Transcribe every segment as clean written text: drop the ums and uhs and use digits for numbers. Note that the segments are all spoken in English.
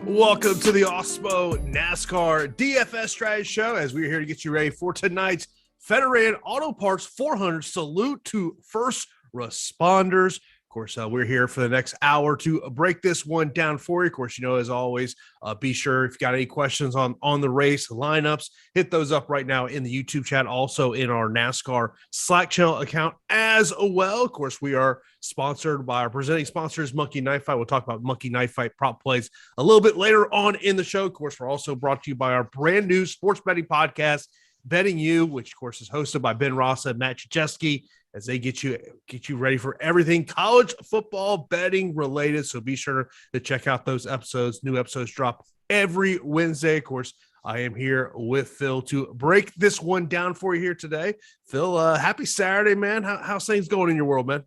Welcome to the Awesemo NASCAR DFS Strategy Show, as we're here to get you ready for tonight's Federated Auto Parts 400 Salute to First Responders. Of course, we're here for the next hour to break this one down for you. Of course, as always, be sure if you got any questions on the race lineups, hit those up right now in the YouTube chat, also in our NASCAR Slack channel account as well. Of course, we are sponsored by our presenting sponsors, Monkey Knife Fight. We'll talk about Monkey Knife Fight prop plays a little bit later on in the show. Of course, we're also brought to you by our brand new sports betting podcast, Betting You, which of course is hosted by Ben Rossa and Matt Chachesky, as they get you ready for everything college football betting related. So be sure to check out those episodes. New episodes drop every Wednesday. Of course, I am here with Phill to break this one down for you here today. Phill, happy Saturday, man. How's things going in your world, man?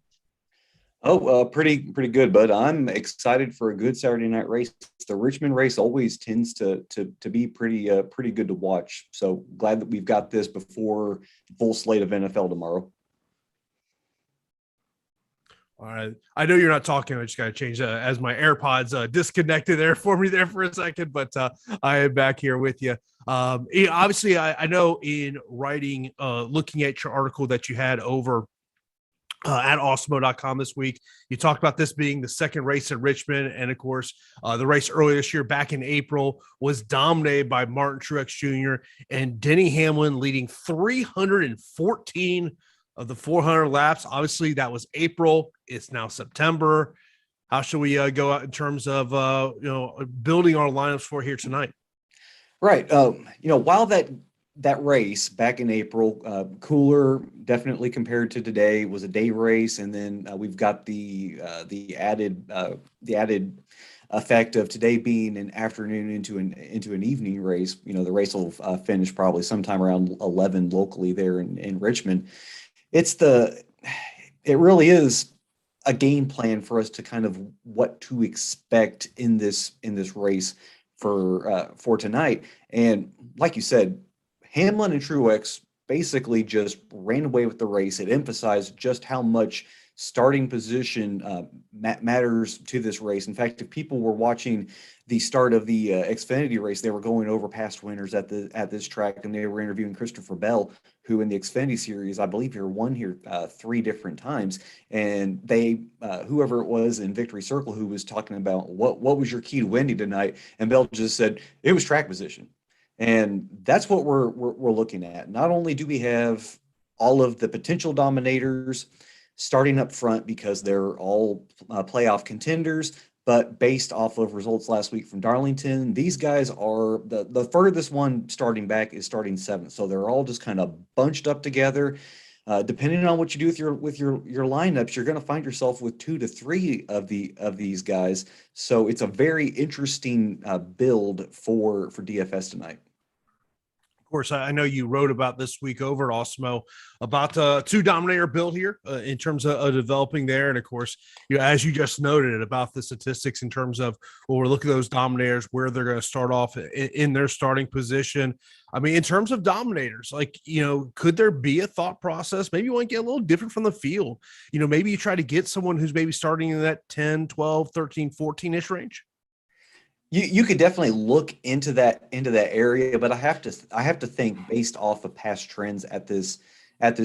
Oh, pretty good, bud. I'm excited for a good Saturday night race. The Richmond race always tends to be pretty good to watch. So glad that we've got this before full slate of NFL tomorrow. All right. I know you're not talking. I just got to change as my AirPods disconnected there for me there for a second, but I am back here with you. Obviously, I know in writing, looking at your article that you had over at Awesemo.com this week, you talked about this being the second race at Richmond. And of course, the race earlier this year, back in April, was dominated by Martin Truex Jr. and Denny Hamlin, leading 314 of the 400 laps. Obviously, that was April. It's now September. How should we go out in terms of building our lineups for here tonight? Right. While that race back in April, cooler, definitely compared to today, was a day race, and then we've got the added effect of today being an afternoon into an evening race. The race will finish probably sometime around 11 locally there in Richmond. It really is a game plan for us to kind of what to expect in this race for tonight. And like you said, Hamlin and Truex basically just ran away with the race. It emphasized just how much starting position matters to this race. In fact, if people were watching the start of the Xfinity race, they were going over past winners at this track, and they were interviewing Christopher Bell, who in the Xfinity series, I believe, won here 3 different times. And they, whoever it was in Victory Circle, who was talking about what was your key to winning tonight, and Bell just said it was track position. And that's what we're looking at. Not only do we have all of the potential dominators starting up front because they're all playoff contenders, but based off of results last week from Darlington, these guys are the furthest one starting back is starting 7th. So they're all just kind of bunched up together. Depending on what you do with your lineups, you're going to find yourself with 2 to 3 of these guys. So it's a very interesting build for DFS tonight. Of course, I know you wrote about this week over at Awesemo about the 2 dominator build here in terms of developing there. And of course, as you just noted about the statistics in terms of, we're looking at those dominators, where they're going to start off in their starting position. I mean, in terms of dominators, could there be a thought process? Maybe you want to get a little different from the field. Maybe you try to get someone who's maybe starting in that 10, 12, 13, 14-ish range. You could definitely look into that area, but I have to think based off of past trends at this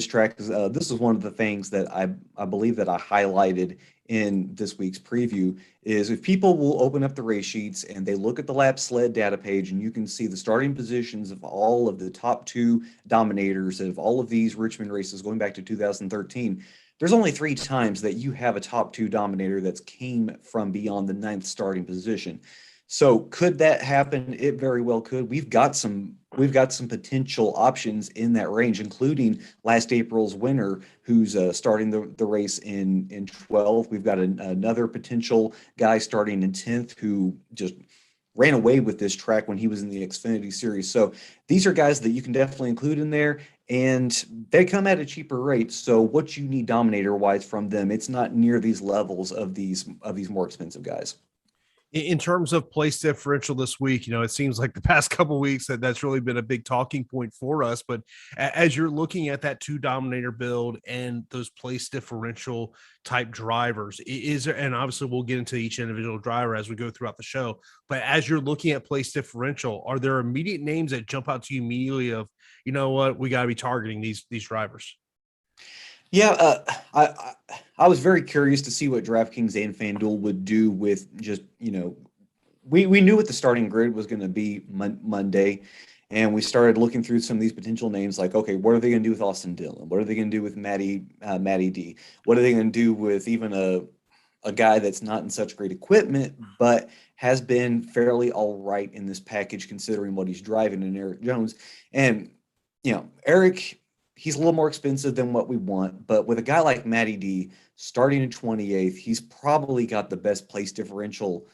track. This is one of the things that I believe that I highlighted in this week's preview is if people will open up the race sheets and they look at the lap sled data page, and you can see the starting positions of all of the top 2 dominators of all of these Richmond races going back to 2013. There's only 3 times that you have a top 2 dominator that's came from beyond the 9th starting position. So could that happen? It very well could. We've got some potential options in that range, including last April's winner, who's starting the race in 12th. We've got another potential guy starting in 10th who just ran away with this track when he was in the Xfinity series. So these are guys that you can definitely include in there, and they come at a cheaper rate. So what you need dominator wise from them, it's not near these levels of these more expensive guys. In terms of place differential this week, it seems like the past couple of weeks that's really been a big talking point for us. But as you're looking at that two dominator build and those place differential type drivers, is there, and obviously we'll get into each individual driver as we go throughout the show, but as you're looking at place differential, are there immediate names that jump out to you immediately of, you know what, we got to be targeting these drivers? Yeah, I was very curious to see what DraftKings and FanDuel would do with just, we knew what the starting grid was going to be Monday, and we started looking through some of these potential names like, okay, what are they going to do with Austin Dillon? What are they going to do with Matty D? What are they going to do with even a guy that's not in such great equipment, but has been fairly all right in this package considering what he's driving in Eric Jones? And, Eric, he's a little more expensive than what we want, but with a guy like Matty D starting in 28th, he's probably got the best place differential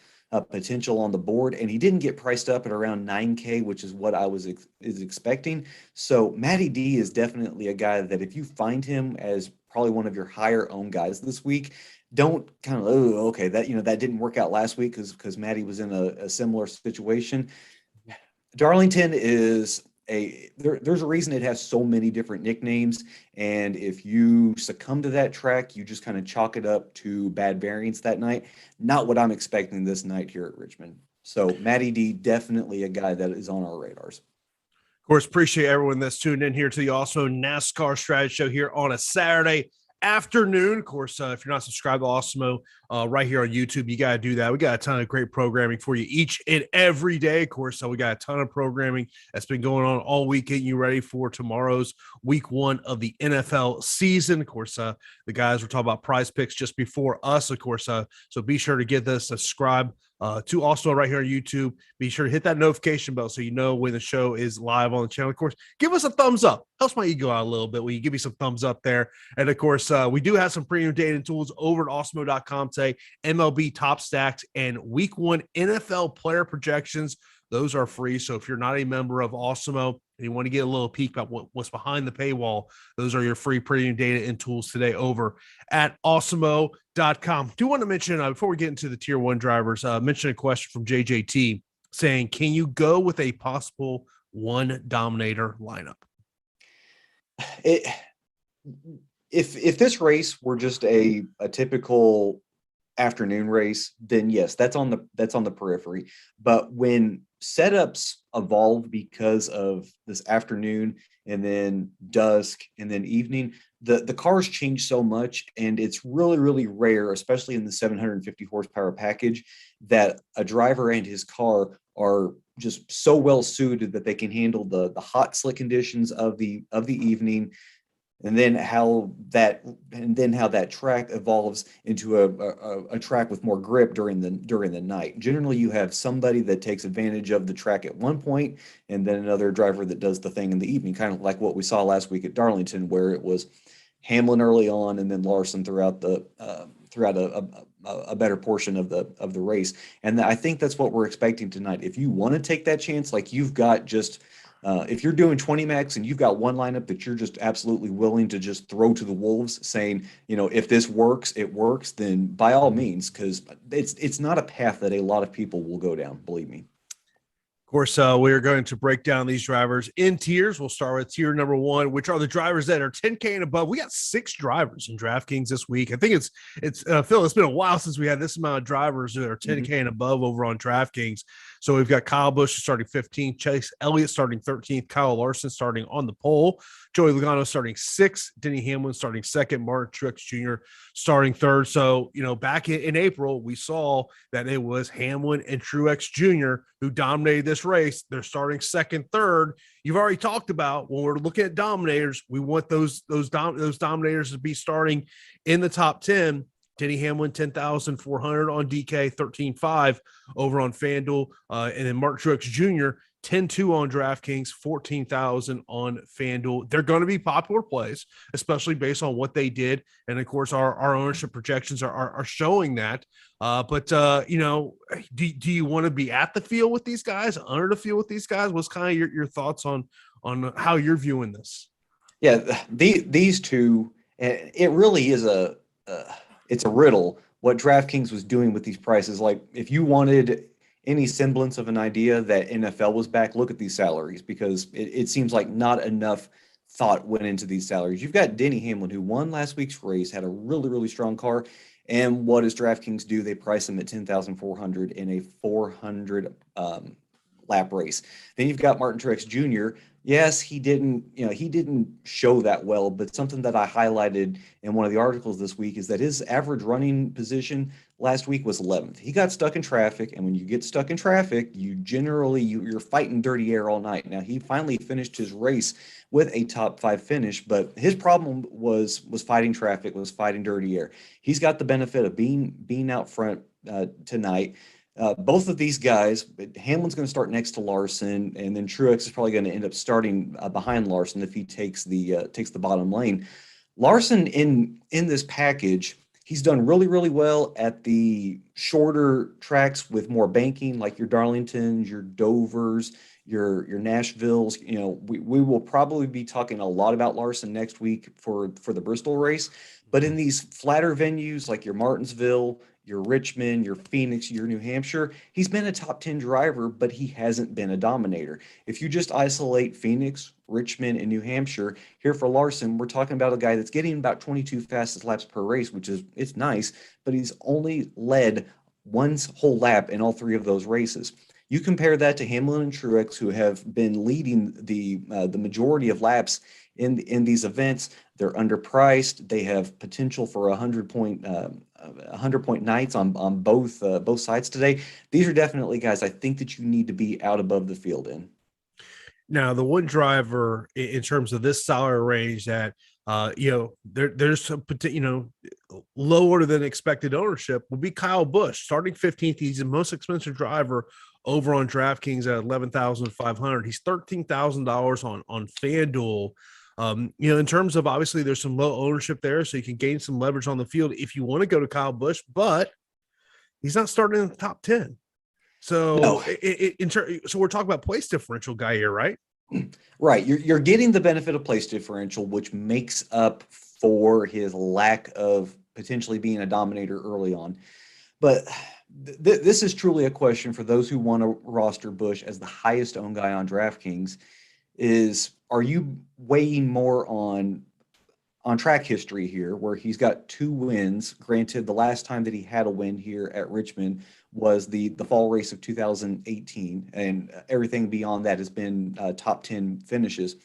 potential on the board, and he didn't get priced up at around 9K, which is what I was expecting. So Matty D is definitely a guy that if you find him as probably one of your higher owned guys this week, don't kind of, oh, okay, that that didn't work out last week because Matty was in a similar situation. Darlington is there's a reason it has so many different nicknames, and if you succumb to that track, you just kind of chalk it up to bad variance that night. Not what I'm expecting this night here at Richmond. So Matty D, definitely a guy that is on our radars. Of course, appreciate everyone that's tuned in here to the Awesemo NASCAR Strategy Show here on a Saturday afternoon. Of course, if you're not subscribed to Awesemo right here on YouTube, you got to do that. We got a ton of great programming for you each and every day. Of course, so we got a ton of programming that's been going on all week, getting you ready for tomorrow's week 1 of the NFL season. Of course, the guys were talking about prize picks just before us, of course. So be sure to get this, subscribe to Awesemo right here on YouTube. Be sure to hit that notification bell so you know when the show is live on the channel. Of course, give us a thumbs up. Helps my ego out a little bit when you give me some thumbs up there. And of course, we do have some premium data and tools over at Awesemo.com today. MLB top stacks and week 1 NFL player projections. Those are free. So if you're not a member of Awesemo and you want to get a little peek about what's behind the paywall, those are your free premium data and tools today over at Awesemo.com. Do want to mention, before we get into the tier 1 drivers, mention a question from JJT saying, can you go with a possible 1 dominator lineup? If this race were just a typical afternoon race, then yes, that's on the periphery. But when setups evolve because of this afternoon and then dusk and then evening, the cars change so much, and it's really, really rare, especially in the 750 horsepower package, that a driver and his car are just so well suited that they can handle the hot, slick conditions of the evening. And then how that track evolves into a track with more grip during the night. Generally, you have somebody that takes advantage of the track at one point, and then another driver that does the thing in the evening, kind of like what we saw last week at Darlington, where it was Hamlin early on and then Larson throughout a better portion of the race. And I think that's what we're expecting tonight. If you want to take that chance, like you've got just if you're doing 20 max and you've got one lineup that you're just absolutely willing to just throw to the wolves, saying, if this works, it works, then by all means, because it's not a path that a lot of people will go down, believe me. Of course, we are going to break down these drivers in tiers. We'll start with tier number 1, which are the drivers that are 10K and above. We got 6 drivers in DraftKings this week. I think it's Phill, it's been a while since we had this amount of drivers that are 10K and above over on DraftKings. So we've got Kyle Busch starting 15th, Chase Elliott starting 13th, Kyle Larson starting on the pole, Joey Logano starting 6th, Denny Hamlin starting 2nd, Martin Truex Jr. starting 3rd. So, back in April, we saw that it was Hamlin and Truex Jr. who dominated this race. They're starting 2nd, 3rd. You've already talked about when we're looking at dominators, we want those dominators to be starting in the top 10. Denny Hamlin, 10,400 on DK, 13.5 over on FanDuel. And then Mark Truex Jr., 10-2 on DraftKings, 14,000 on FanDuel. They're going to be popular plays, especially based on what they did. And of course, our ownership projections are showing that. Do you want to be at the field with these guys, under the field with these guys? What's kind of your thoughts on how you're viewing this? Yeah, these two, it really is it's a riddle what DraftKings was doing with these prices. Like, if you wanted any semblance of an idea that NFL was back, look at these salaries, because it seems like not enough thought went into these salaries. You've got Denny Hamlin, who won last week's race, had a really, really strong car. And what does DraftKings do? They price him at 10,400 in a 400 lap race. Then you've got Martin Truex Jr. Yes, he didn't show that well, but something that I highlighted in one of the articles this week is that his average running position last week was 11th. He got stuck in traffic, and when you get stuck in traffic, you're fighting dirty air all night. Now, he finally finished his race with a top 5 finish, but his problem was fighting traffic, was fighting dirty air. He's got the benefit of being out front tonight. Both of these guys, Hamlin's going to start next to Larson, and then Truex is probably going to end up starting behind Larson if he takes the bottom lane. Larson in this package, he's done really, really well at the shorter tracks with more banking, like your Darlingtons, your Dovers, your Nashvilles. We will probably be talking a lot about Larson next week for the Bristol race, but in these flatter venues like your Martinsville, your Richmond, your Phoenix, your New Hampshire, he's been a top 10 driver, but he hasn't been a dominator. If you just isolate Phoenix, Richmond, and New Hampshire, here for Larson, we're talking about a guy that's getting about 22 fastest laps per race, it's nice, but he's only led one whole lap in all 3 of those races. You compare that to Hamlin and Truex, who have been leading the majority of laps in these events. They're underpriced. They have potential for 100-point nights on both sides today. These are definitely guys I think that you need to be out above the field in. Now, the one driver in terms of this salary range that there's some lower than expected ownership will be Kyle Busch, starting 15th. He's the most expensive driver over on DraftKings at $11,500. He's $13,000 on FanDuel. In terms of, obviously there's some low ownership there, so you can gain some leverage on the field if you want to go to Kyle Busch, but he's not starting in the top 10. So no. So we're talking about place differential guy here, right? Right. You're getting the benefit of place differential, which makes up for his lack of potentially being a dominator early on. But this is truly a question for those who want to roster Busch as the highest owned guy on DraftKings. Are you weighing more on track history here, where he's got 2 wins? Granted, the last time that he had a win here at Richmond was the fall race of 2018, and everything beyond that has been top 10 finishes.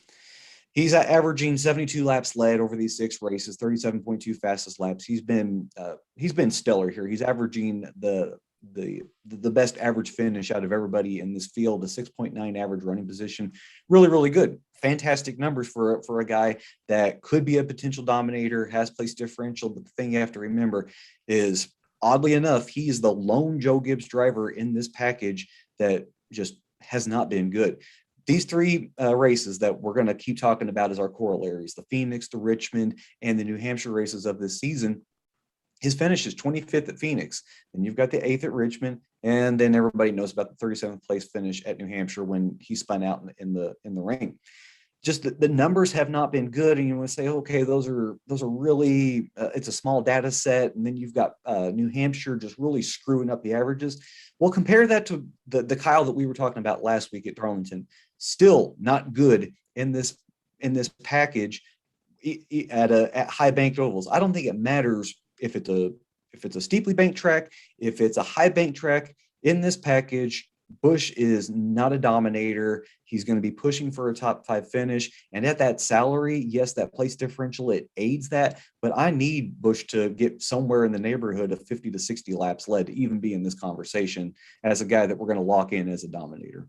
He's averaging 72 laps led over these 6 races, 37.2 fastest laps. He's been stellar here. He's averaging the best average finish out of everybody in this field, a 6.9 average running position. Really, really good. Fantastic numbers for a guy that could be a potential dominator, has place differential. But the thing you have to remember is, oddly enough, he is the lone Joe Gibbs driver in this package that just has not been good. These 3 races that we're going to keep talking about as our corollaries, the Phoenix, the Richmond, and the New Hampshire races of this season, his finish is 25th at Phoenix. Then you've got the 8th at Richmond, and then everybody knows about the 37th place finish at New Hampshire when he spun out in the rain. Just the numbers have not been good, and you want to say, okay, those are really it's a small data set, and then you've got New Hampshire just really screwing up the averages. Well, compare that to the Kyle that we were talking about last week at Darlington. Still not good in this package at high banked ovals. I don't think it matters if it's a steeply banked track, if it's a high banked track. In this package, Busch is not a dominator. He's going to be pushing for a top 5 finish. And at that salary, yes, that place differential, it aids that. But I need Busch to get somewhere in the neighborhood of 50 to 60 laps led to even be in this conversation as a guy that we're going to lock in as a dominator.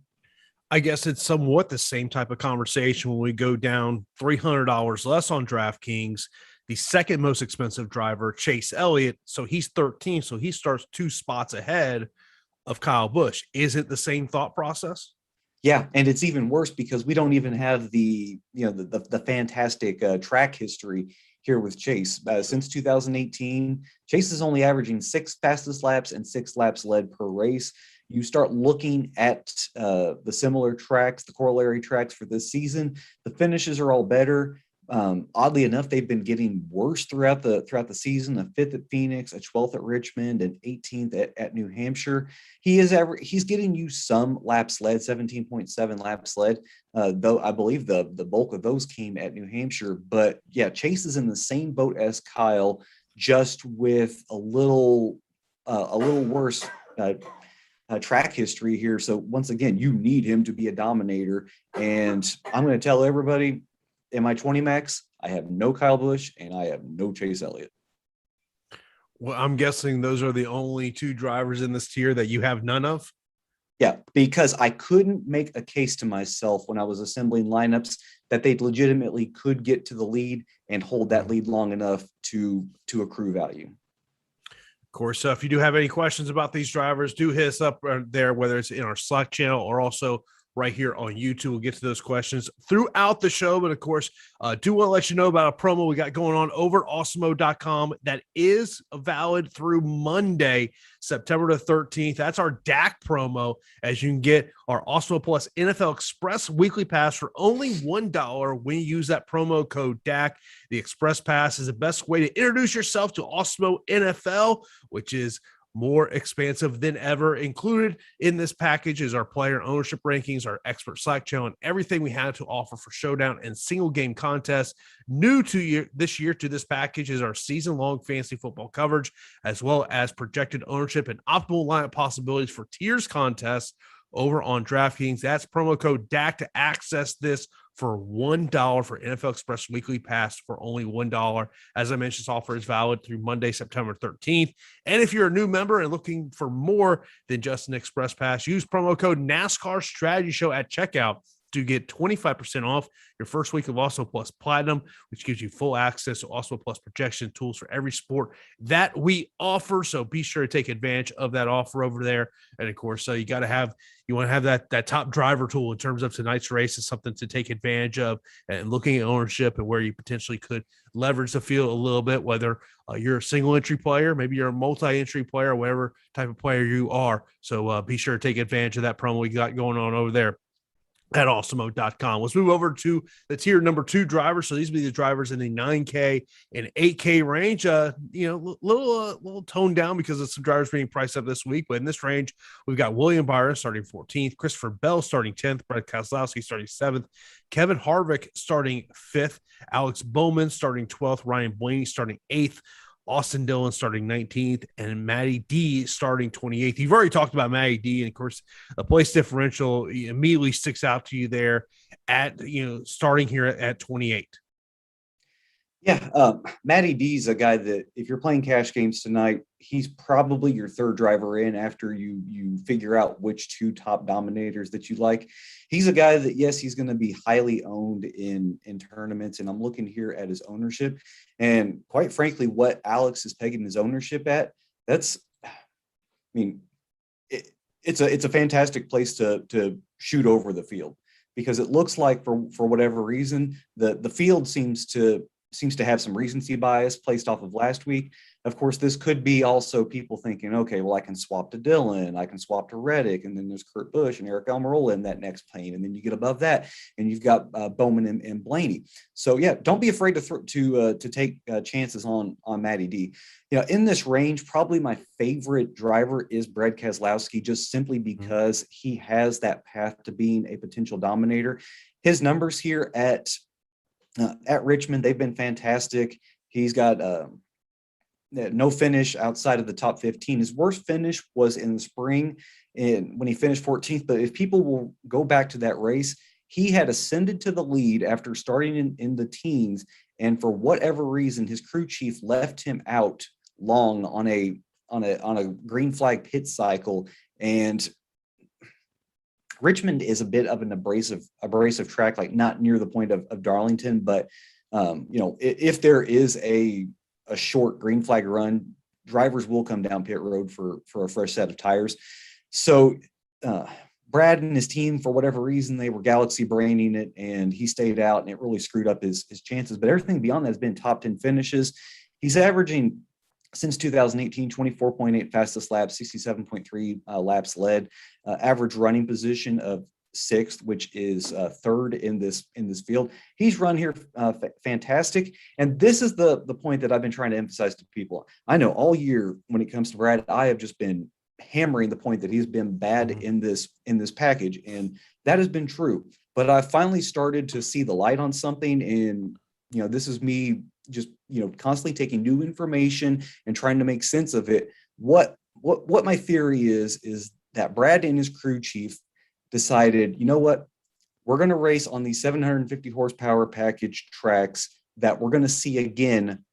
I guess it's somewhat the same type of conversation when we go down $300 less on DraftKings. The second most expensive driver, Chase Elliott, so he's 13, so he starts 2 spots ahead of Kyle Busch. Is it the same thought process? Yeah, and it's even worse because we don't even have the fantastic track history here with Chase. Since 2018, Chase is only averaging 6 fastest laps and 6 laps led per race. You start looking at the similar tracks, the corollary tracks for this season, the finishes are all better. Oddly enough, they've been getting worse throughout the season. A 5th at Phoenix, a 12th at Richmond, and 18th at New Hampshire. He's getting you some laps led, 17.7 laps led. Though I believe the bulk of those came at New Hampshire. But yeah, Chase is in the same boat as Kyle, just with a little worse track history here. So once again, you need him to be a dominator. And I'm going to tell everybody, in my 20 max, I have no Kyle Busch and I have no Chase Elliott. Well, I'm guessing those are the only two drivers in this tier that you have none of. Yeah, because I couldn't make a case to myself when I was assembling lineups that they legitimately could get to the lead and hold that lead long enough to accrue value. Of course, if you do have any questions about these drivers, do hit us up there, whether it's in our Slack channel or also right here on YouTube. We'll get to those questions throughout the show. But of course, do want to let you know about a promo we got going on over Awesemo.com that is valid through Monday, September the 13th. That's our DAC promo, as you can get our Awesemo Plus NFL Express weekly pass for only $1 when you use that promo code DAC. The Express Pass is the best way to introduce yourself to Awesemo NFL, which is more expansive than ever. Included in this package is our player ownership rankings, our expert Slack channel, and everything we have to offer for showdown and single game contests. New to this year to this package is our season-long fantasy football coverage, as well as projected ownership and optimal lineup possibilities for tiers contests over on DraftKings. That's promo code DAC to access this for $1 for NFL Express weekly pass for only $1. As I mentioned, this offer is valid through Monday, September 13th. And if you're a new member and looking for more than just an Express Pass, use promo code NASCAR Strategy Show at checkout to get 25% off your first week of Awesemo Plus Platinum, which gives you full access to Awesemo Plus projection tools for every sport that we offer. So be sure to take advantage of that offer over there. And of course, so you want to have that top driver tool in terms of tonight's race is something to take advantage of, and looking at ownership and where you potentially could leverage the field a little bit, whether you're a single entry player, maybe you're a multi-entry player, whatever type of player you are. So be sure to take advantage of that promo we got going on over there at Awesemo.com. Let's move over to the tier number 2 drivers. So these will be the drivers in the 9K and 8K range. Little toned down because of some drivers being priced up this week. But in this range, we've got William Byron starting 14th, Christopher Bell starting 10th, Brad Keselowski starting 7th, Kevin Harvick starting 5th, Alex Bowman starting 12th, Ryan Blaney starting 8th, Austin Dillon starting 19th, and Matty D starting 28th. You've already talked about Matty D, and of course, the place differential immediately sticks out to you there at, starting here at 28. Yeah, Matty D is a guy that if you're playing cash games tonight, he's probably your third driver in after you figure out which 2 top dominators that you like. He's a guy that, yes, he's going to be highly owned in tournaments, and I'm looking here at his ownership. And quite frankly, what Alex is pegging his ownership at, it's a fantastic place to shoot over the field, because it looks like for whatever reason, the field seems to have some recency bias placed off of last week. Of course, this could be also people thinking, okay, well, I can swap to Dillon, I can swap to Reddick, and then there's Kurt Busch and Eric Almirola in that next plane, and then you get above that, and you've got Bowman and Blaney. So yeah, don't be afraid to take chances on Matty D. In this range, probably my favorite driver is Brad Keselowski, just simply because he has that path to being a potential dominator. His numbers here at Richmond, they've been fantastic. He's got no finish outside of the top 15. His worst finish was in the spring when he finished 14th. But if people will go back to that race, he had ascended to the lead after starting in the teens. And for whatever reason, his crew chief left him out long on a green flag pit cycle. And Richmond is a bit of an abrasive track, like not near the point of Darlington, but if there is a short green flag run, drivers will come down pit road for a fresh set of tires. So Brad and his team, for whatever reason, they were galaxy braining it, and he stayed out, and it really screwed up his chances. But everything beyond that has been top 10 finishes. He's averaging, since 2018, 24.8 fastest laps, 67.3 laps led, average running position of sixth, which is third in this field. He's run here fantastic. And this is the point that I've been trying to emphasize to people. I know all year when it comes to Brad, I have just been hammering the point that he's been bad in this package, and that has been true. But I finally started to see the light on something, and this is me just constantly taking new information and trying to make sense of it. What my theory is that Brad and his crew chief decided, you know what, we're going to race on these 750 horsepower package tracks that we're going to see again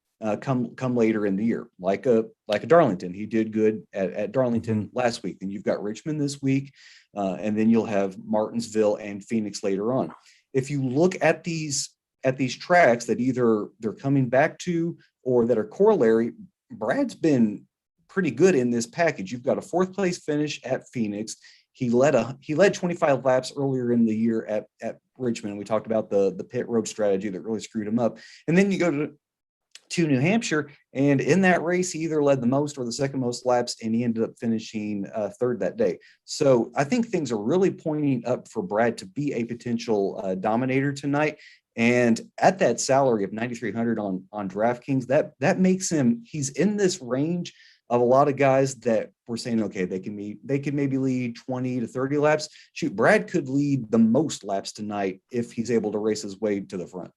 come later in the year, like a Darlington. He did good at Darlington last week. Then you've got Richmond this week, and then you'll have Martinsville and Phoenix later on. If you look at these tracks that either they're coming back to or that are corollary, Brad's been pretty good in this package. You've got a fourth place finish at Phoenix. He led 25 laps earlier in the year at Richmond. We talked about the pit road strategy that really screwed him up. And then you go to New Hampshire, and in that race, he either led the most or the second most laps, and he ended up finishing third that day. So I think things are really pointing up for Brad to be a potential dominator tonight. And at that salary of $9,300 on DraftKings, that makes him, he's in this range of a lot of guys that we're saying, okay, they could maybe lead 20 to 30 laps. Shoot, Brad could lead the most laps tonight if he's able to race his way to the front.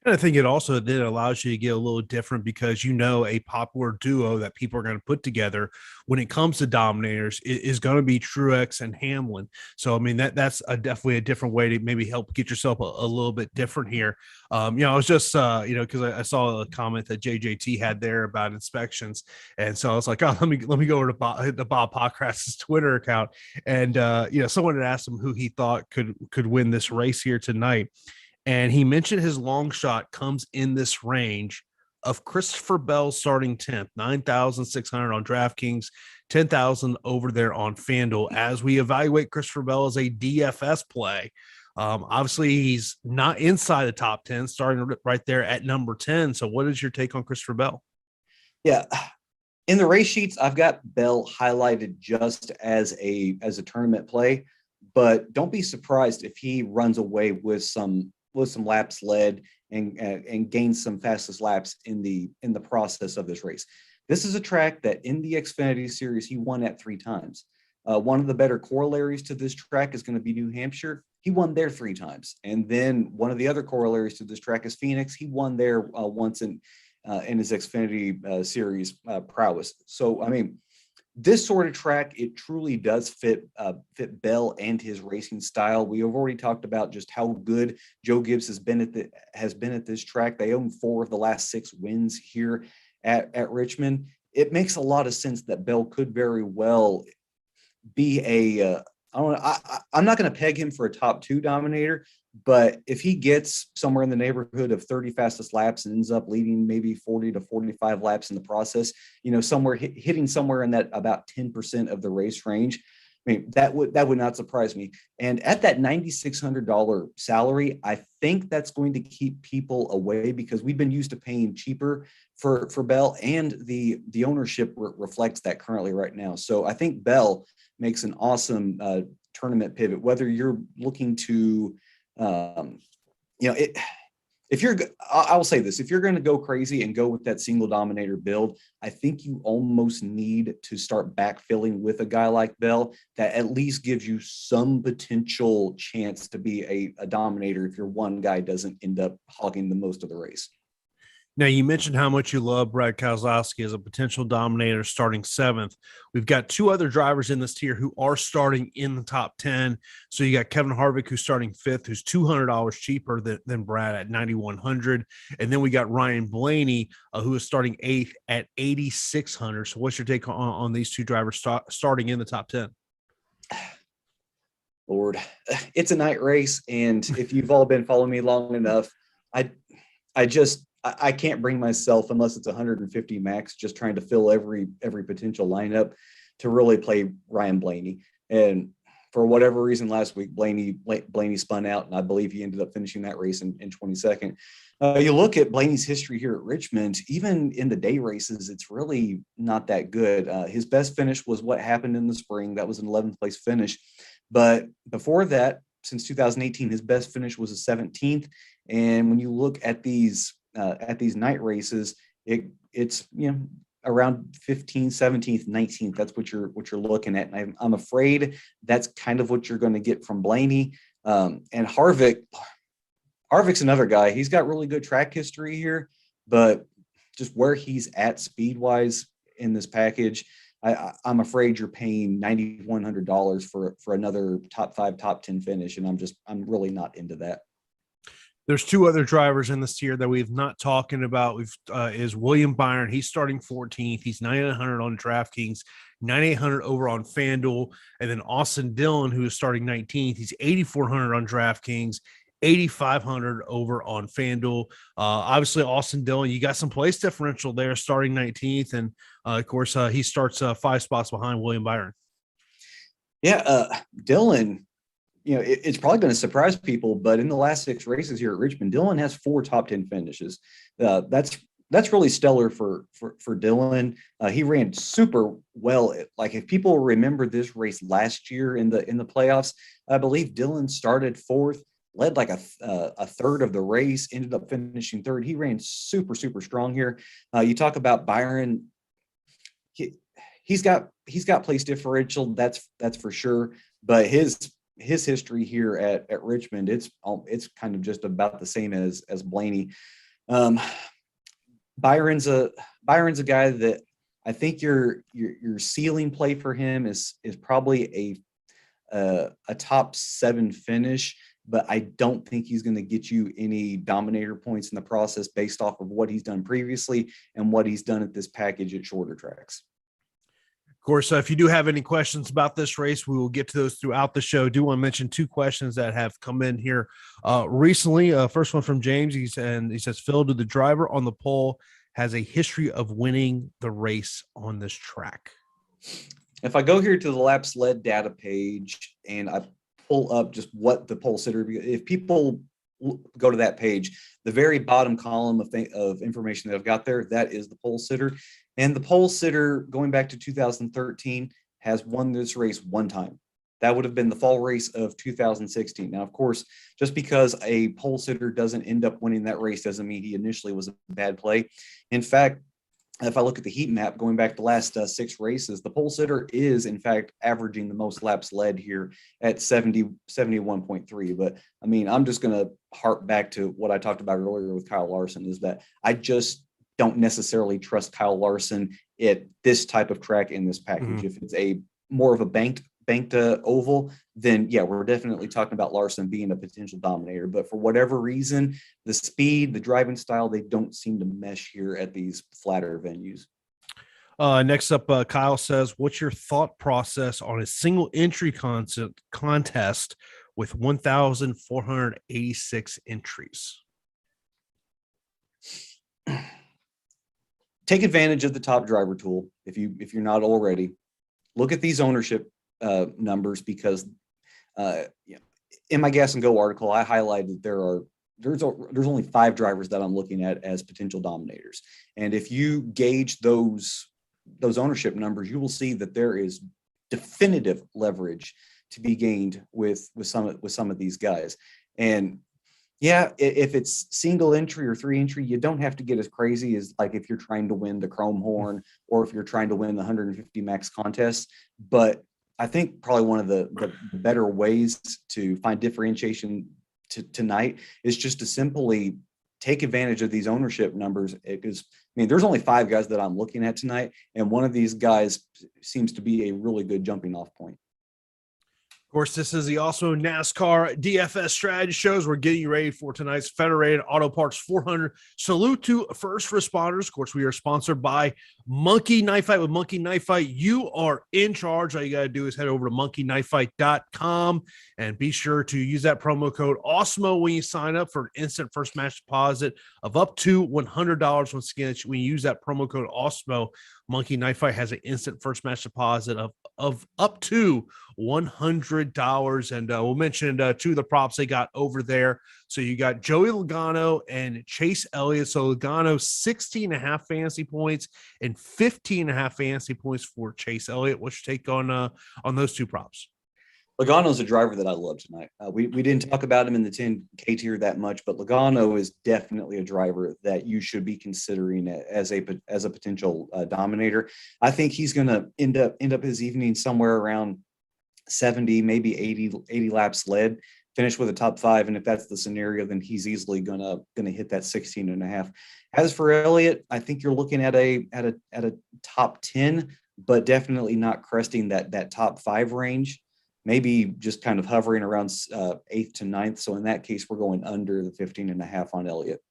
And I think it also then allows you to get a little different because a popular duo that people are going to put together when it comes to dominators is going to be Truex and Hamlin. So, I mean, that's definitely a different way to maybe help get yourself a little bit different here. I was just, because I saw a comment that JJT had there about inspections. And so I was like, oh, let me go over to Bob Pockrass's Twitter account. And, someone had asked him who he thought could win this race here tonight. And he mentioned his long shot comes in this range of Christopher Bell starting 10th, 9,600 on DraftKings, 10,000 over there on FanDuel. As we evaluate Christopher Bell as a DFS play, obviously he's not inside the top 10, starting right there at number 10. So what is your take on Christopher Bell? Yeah. In the race sheets, I've got Bell highlighted just as a tournament play, but don't be surprised if he runs away with some laps led and gains some fastest laps in the process of this race. This is a track that in the Xfinity Series, he won at 3 times. One of the better corollaries to this track is going to be New Hampshire. He won there 3 times. And then one of the other corollaries to this track is Phoenix. He won there once in his Xfinity Series prowess. So, I mean, this sort of track, it truly does fit Bell and his racing style. We have already talked about just how good Joe Gibbs has been at this track. They own 4 of the last 6 wins here at Richmond. It makes a lot of sense that Bell could very well be I'm not going to peg him for a top 2 dominator, but if he gets somewhere in the neighborhood of 30 fastest laps and ends up leading maybe 40 to 45 laps in the process, somewhere hitting somewhere in that about 10% of the race range, I mean, that would not surprise me. And at that $9,600 salary, I think that's going to keep people away because we've been used to paying cheaper for Bell, and the ownership reflects that currently right now. So I think Bell makes an awesome tournament pivot, whether you're looking to, I will say this, if you're going to go crazy and go with that single dominator build, I think you almost need to start backfilling with a guy like Bell that at least gives you some potential chance to be a dominator if your one guy doesn't end up hogging the most of the race. Now, you mentioned how much you love Brad Keselowski as a potential dominator starting 7th. We've got 2 other drivers in this tier who are starting in the top 10. So you got Kevin Harvick, who's starting 5th, who's $200 cheaper than Brad at $9,100. And then we got Ryan Blaney, who is starting 8th at $8,600. So what's your take on these 2 drivers starting in the top 10? Lord, it's a night race. And if you've all been following me long enough, I can't bring myself, unless it's 150 max, just trying to fill every potential lineup, to really play Ryan Blaney. And for whatever reason last week, Blaney spun out, and I believe he ended up finishing that race in 22nd. You look at Blaney's history here at Richmond, even in the day races, it's really not that good. His best finish was what happened in the spring. That was an 11th place finish. But before that, since 2018, his best finish was a 17th. And when you look at these night races, it's around 15th, 17th, 19th. That's what you're looking at. And I'm afraid that's kind of what you're going to get from Blaney. And Harvick's another guy. He's got really good track history here, but just where he's at speed-wise in this package, I'm afraid you're paying $9,100 for another top 5, top 10 finish, and I'm really not into that. There's two other drivers in this tier that we've not talking about. Is William Byron. He's starting 14th. He's 9,900 on DraftKings, 9,800 over on FanDuel, and then Austin Dillon, who is starting 19th. He's 8,400 on DraftKings, 8,500 over on FanDuel. Obviously, Austin Dillon, you got some place differential there, starting 19th, and of course, he starts 5 spots behind William Byron. Yeah, Dillon. It's probably going to surprise people, but in the last 6 races here at Richmond, Dillon has 4 top 10 finishes. That's really stellar for Dillon. He ran super well. Like, if people remember this race last year in the playoffs, I believe Dillon started 4th, led like a third of the race, ended up finishing 3rd. He ran super, super strong here. You talk about Byron. He's got place differential. That's for sure. But his history here at Richmond, it's kind of just about the same as Blaney. Byron's a guy that I think your ceiling play for him is probably a top 7 finish, but I don't think he's going to get you any dominator points in the process based off of what he's done previously and what he's done at this package at shorter tracks. Of course, if you do have any questions about this race, we will get to those throughout the show. I do want to mention 2 questions that have come in here recently. First one from James. He says, Phill, do the driver on the pole has a history of winning the race on this track? If I go here to the laps led data page and I pull up just what the pole sitter, if people go to that page, the very bottom column of information that I've got there, that is the pole sitter. And the pole sitter, going back to 2013, has won this race 1 time. That would have been the fall race of 2016. Now, of course, just because a pole sitter doesn't end up winning that race doesn't mean he initially was a bad play. In fact, if I look at the heat map going back the last 6 races, the pole sitter is, in fact, averaging the most laps led here at 71.3. But, I mean, I'm just going to harp back to what I talked about earlier with Kyle Larson, is that I just don't necessarily trust Kyle Larson at this type of track in this package. Mm-hmm. If it's a more of a banked oval, then yeah, we're definitely talking about Larson being a potential dominator. But for whatever reason, the speed, the driving style, they don't seem to mesh here at these flatter venues. Next up, Kyle says, what's your thought process on a single entry contest with 1,486 entries? Take advantage of the top driver tool if you're not already. Look at these ownership numbers, because in my Gas and Go article, I highlighted there's only 5 drivers that I'm looking at as potential dominators, and if you gauge those ownership numbers, you will see that there is definitive leverage to be gained with some of these guys. And yeah, if it's single entry or 3 entry, you don't have to get as crazy as like if you're trying to win the Chrome Horn or if you're trying to win the 150 max contest. But I think probably one of the better ways to find differentiation tonight is just to simply take advantage of these ownership numbers. Because, I mean, there's only 5 guys that I'm looking at tonight, and one of these guys seems to be a really good jumping off point. Of course, this is the Awesemo NASCAR DFS Strategy Shows. We're getting you ready for tonight's Federated Auto Parts 400. Salute to first responders. Of course, we are sponsored by Monkey Knife Fight. With Monkey Knife Fight, you are in charge. All you got to do is head over to monkeyknifefight.com and be sure to use that promo code Awesemo when you sign up for an instant first match deposit of up to $100. Once again, when you use that promo code Awesemo, Monkey Knife Fight has an instant first match deposit of of up to $100. And we'll mention two of the props they got over there. So you got Joey Logano and Chase Elliott. So Logano 16.5 fantasy points and 15.5 fantasy points for Chase Elliott. What's your take on those two props? Logano's a driver that I love tonight. We didn't talk about him in the 10K tier that much, but Logano is definitely a driver that you should be considering as a potential dominator. I think he's going to end up his evening somewhere around 70, maybe 80 laps led, finish with a top 5. And if that's the scenario, then he's easily gonna hit that 16.5. As for Elliott, I think you're looking at a top 10, but definitely not cresting that top 5 range. Maybe just kind of hovering around 8th to 9th. So in that case, we're going under the 15.5 on Elliott.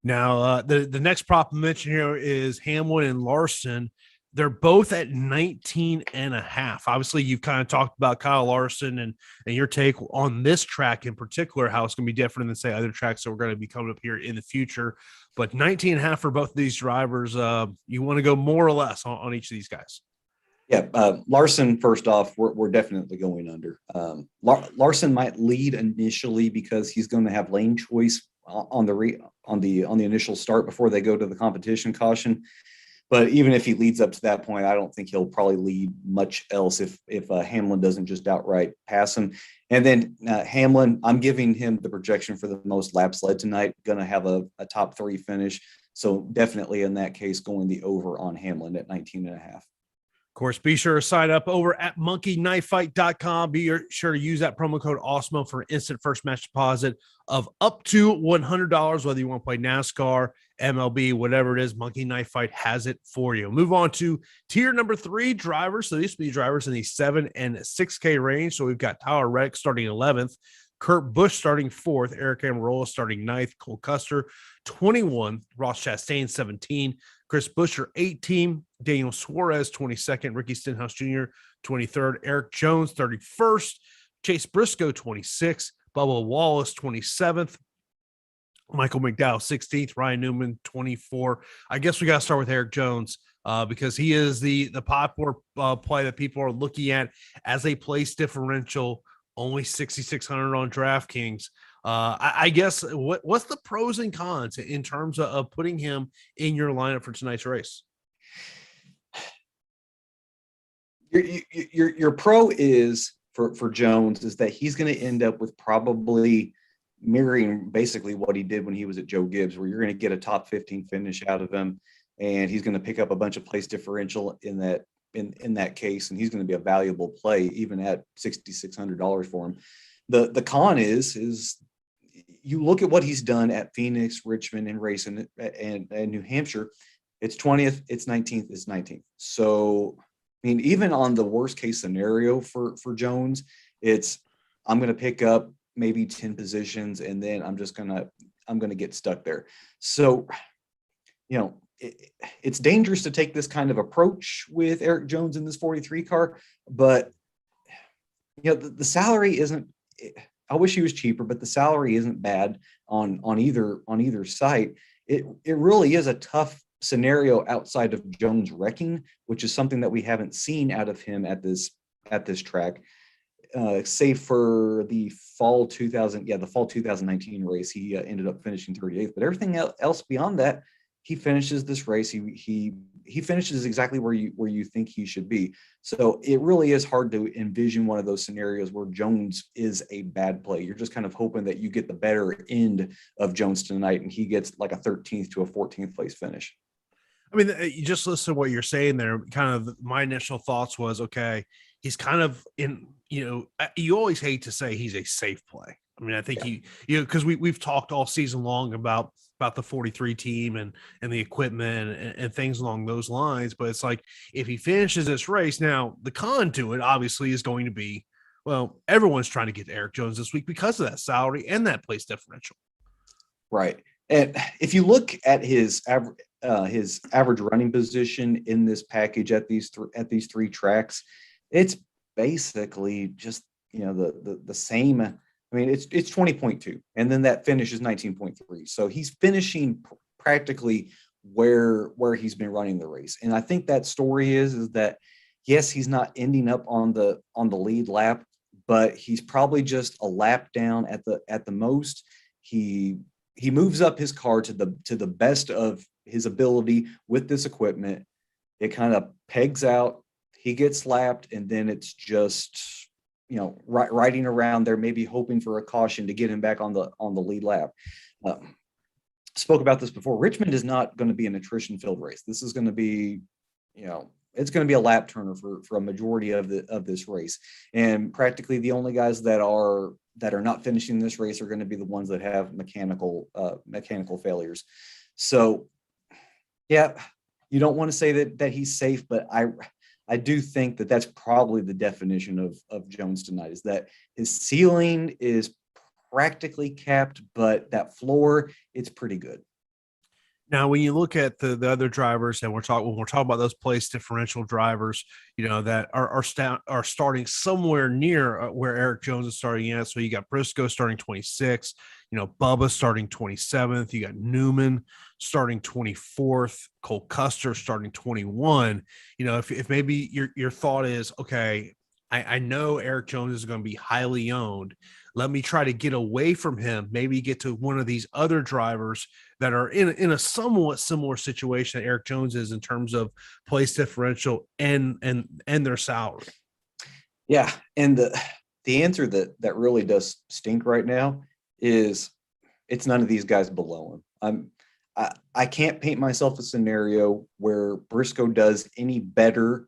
Now, the next prop mentioned here is Hamlin and Larson. They're both at 19.5. Obviously, you've kind of talked about Kyle Larson and your take on this track in particular, how it's going to be different than, say, other tracks that we're going to be coming up here in the future. But 19.5 for both of these drivers. You want to go more or less on each of these guys? Yeah, Larson, first off, we're definitely going under. Larson might lead initially because he's going to have lane choice on the initial start before they go to the competition caution. But even if he leads up to that point, I don't think he'll probably lead much else if Hamlin doesn't just outright pass him. And then Hamlin, I'm giving him the projection for the most laps led tonight, going to have a top 3 finish. So definitely in that case, going the over on Hamlin at 19.5. Of course, be sure to sign up over at monkeyknifefight.com. Be sure to use that promo code Awesemo for instant first match deposit of up to $100, whether you want to play NASCAR, MLB, whatever it is. Monkey Knife Fight has it for you. Move on to tier number 3 drivers. So these will be drivers in the 7 and 6K range. So we've got Tyler Reddick starting 11th, Kurt Busch starting 4th, Eric Almirola starting 9th, Cole Custer 21, Ross Chastain 17, Chris Buescher 18, Daniel Suarez 22nd, Ricky Stenhouse Jr. 23rd, Eric Jones 31st, Chase Briscoe 26th, Bubba Wallace 27th, Michael McDowell 16th, Ryan Newman 24. I guess we got to start with Eric Jones because he is the popular play that people are looking at as a place differential, only 6,600 on DraftKings. I guess what's the pros and cons in terms of putting him in your lineup for tonight's race? Your pro is for Jones is that he's going to end up with probably mirroring basically what he did when he was at Joe Gibbs, where you're going to get a top 15 finish out of him, and he's going to pick up a bunch of place differential in that case, and he's going to be a valuable play even at $6,600 for him. The con is you look at what he's done at Phoenix, Richmond, and racing and New Hampshire. It's 20th, it's 19th, it's 19th. So, I mean, even on the worst case scenario for Jones, I'm going to pick up maybe 10 positions, and then I'm going to get stuck there. So, you know, it's dangerous to take this kind of approach with Eric Jones in this 43 car, but you know, the salary isn't. I wish he was cheaper, but the salary isn't bad on either site. It really is a tough scenario outside of Jones wrecking, which is something that we haven't seen out of him at this track, save for the fall 2019 race. He ended up finishing 38th, but everything else beyond that, he finishes this race. He finishes exactly where you think he should be. So it really is hard to envision one of those scenarios where Jones is a bad play. You're just kind of hoping that you get the better end of Jones tonight, and he gets like a 13th to a 14th place finish. I mean, you just listen to what you're saying there. Kind of my initial thoughts was, okay, he's kind of in, you always hate to say he's a safe play. I mean, I think because we've talked all season long about the 43 team and the equipment and things along those lines. But it's like, if he finishes this race, now the con to it obviously is going to be, well, everyone's trying to get Eric Jones this week because of that salary and that place differential. Right. And if you look at his average running position in this package at these three tracks, it's basically just, the same. I mean, it's 20.2, and then that finish is 19.3. So he's finishing practically where he's been running the race. And I think that story is that yes, he's not ending up on the lead lap, but he's probably just a lap down at the most. He moves up his car to the best of his ability with this equipment. It kind of pegs out, he gets lapped, and then it's just, riding around there, maybe hoping for a caution to get him back on the lead lap. Spoke about this before. Richmond is not going to be an attrition filled race. This is going to be, it's going to be a lap turner for a majority of this race. And practically the only guys that are not finishing this race are going to be the ones that have mechanical failures. So yeah, you don't want to say that he's safe, but I do think that that's probably the definition of Jones tonight, is that his ceiling is practically capped, but that floor, it's pretty good. Now, when you look at the other drivers, and when we're talking about those place differential drivers, that are starting somewhere near where Eric Jones is starting at. So you got Briscoe starting 26th, Bubba starting 27th. You got Newman starting 24th, Cole Custer starting 21. If maybe your thought is, okay, I know Eric Jones is going to be highly owned. Let me try to get away from him, maybe get to one of these other drivers that are in a somewhat similar situation that Eric Jones is in terms of place differential and their salary. Yeah. And the answer that really does stink right now is it's none of these guys below him. I can't paint myself a scenario where Briscoe does any better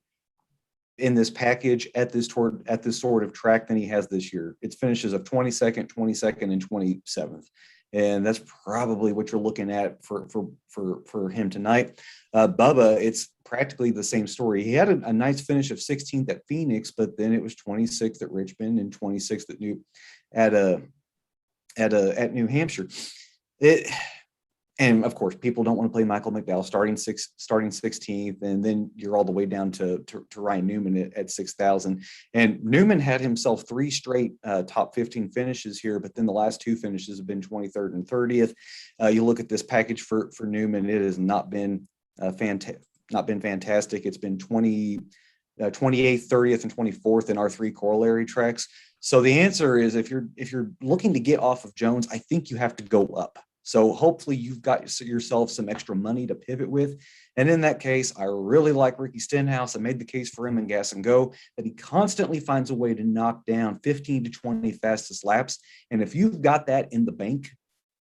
in this package at this sort of track than he has this year. It's finishes of 22nd, and 27th. And that's probably what you're looking at for him tonight. Bubba, it's practically the same story. He had a nice finish of 16th at Phoenix, but then it was 26th at Richmond and 26th at New Hampshire. And of course, people don't want to play Michael McDowell starting 16th, and then you're all the way down to Ryan Newman at 6,000. And Newman had himself 3 straight top 15 finishes here, but then the last 2 finishes have been 23rd and 30th. You look at this package for Newman; it has not been fantastic. It's been 28th, 30th, and 24th in our 3 corollary tracks. So the answer is, if you're looking to get off of Jones, I think you have to go up. So hopefully you've got yourself some extra money to pivot with. And in that case, I really like Ricky Stenhouse. I made the case for him in Gas and Go, that he constantly finds a way to knock down 15 to 20 fastest laps. And if you've got that in the bank,